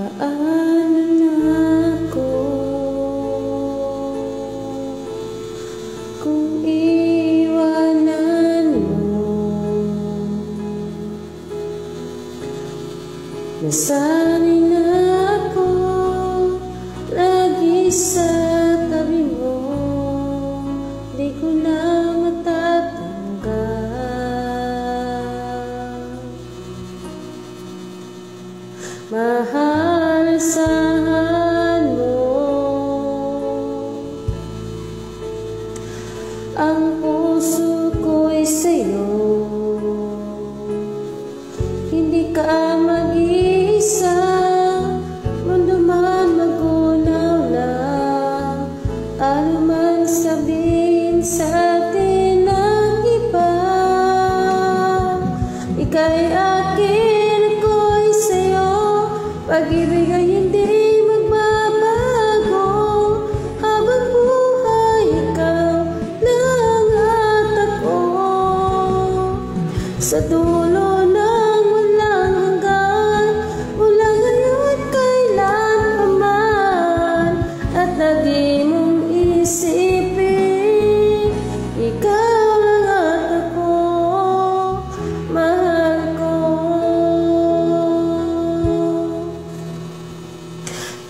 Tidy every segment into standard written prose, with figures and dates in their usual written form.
Paano na ako kung iwanan mo? Nasanay na ako lagi sa tabi mo, di ko na matatanggal. Mahal, asahan mo ang puso ko'y sa'yo. Hindi ka mag-iisa, mundo man magunaw na. Ano man sabihin sa'tin ng iba, ika'y akin, ako'y sa'yo. Pag-ibig ay hindi magbabago, habang buhay ikaw lang at ako. Sa dulo ng walang hanggan, mula ngayon at kailan pa man, at lagi mong isipin, ikaw lang at ako, mahal ko.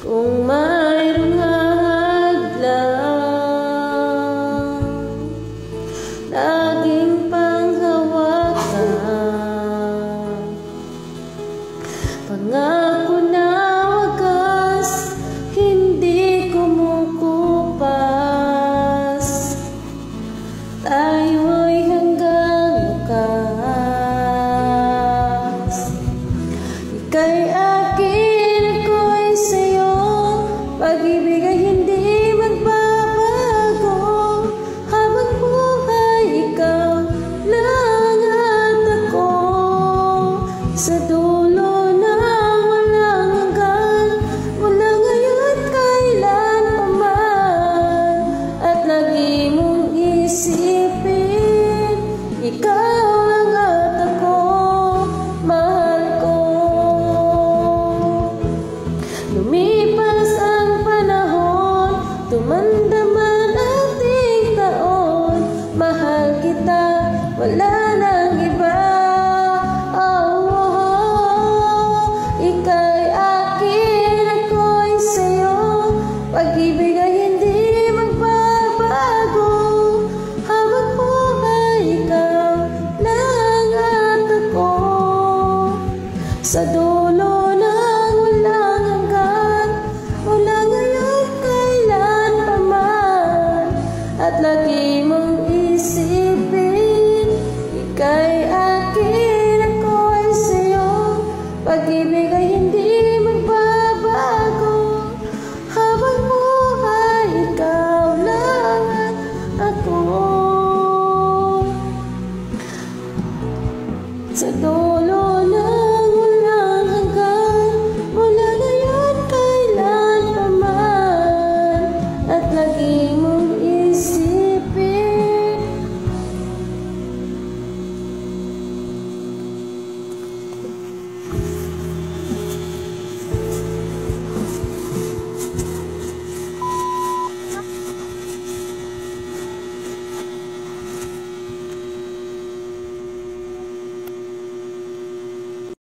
Kung mayroong hadlang, laging panghawakan, pangako na wagas, hindi kumukupas. Tayo'y hanggang wakas. Ika'y akin, ako'y sa'yo. Pag-ibig ay hindi magbabago, habang buhay ikaw lang at ako. Sa dulo ng walang hanggan, mula ngayon at kailan pa man, at lagi mong isipin, ikaw lang at ako, mahal ko. Lumipas ang panahon, tumanda man ating taon, mahal kita, wala nang iba. Oh, oh, oh. Ika'y akin, ako'y sa'yo. Pag-ibig ay hindi magbabago, habang buhay ikaw lang at ako. Sa dulo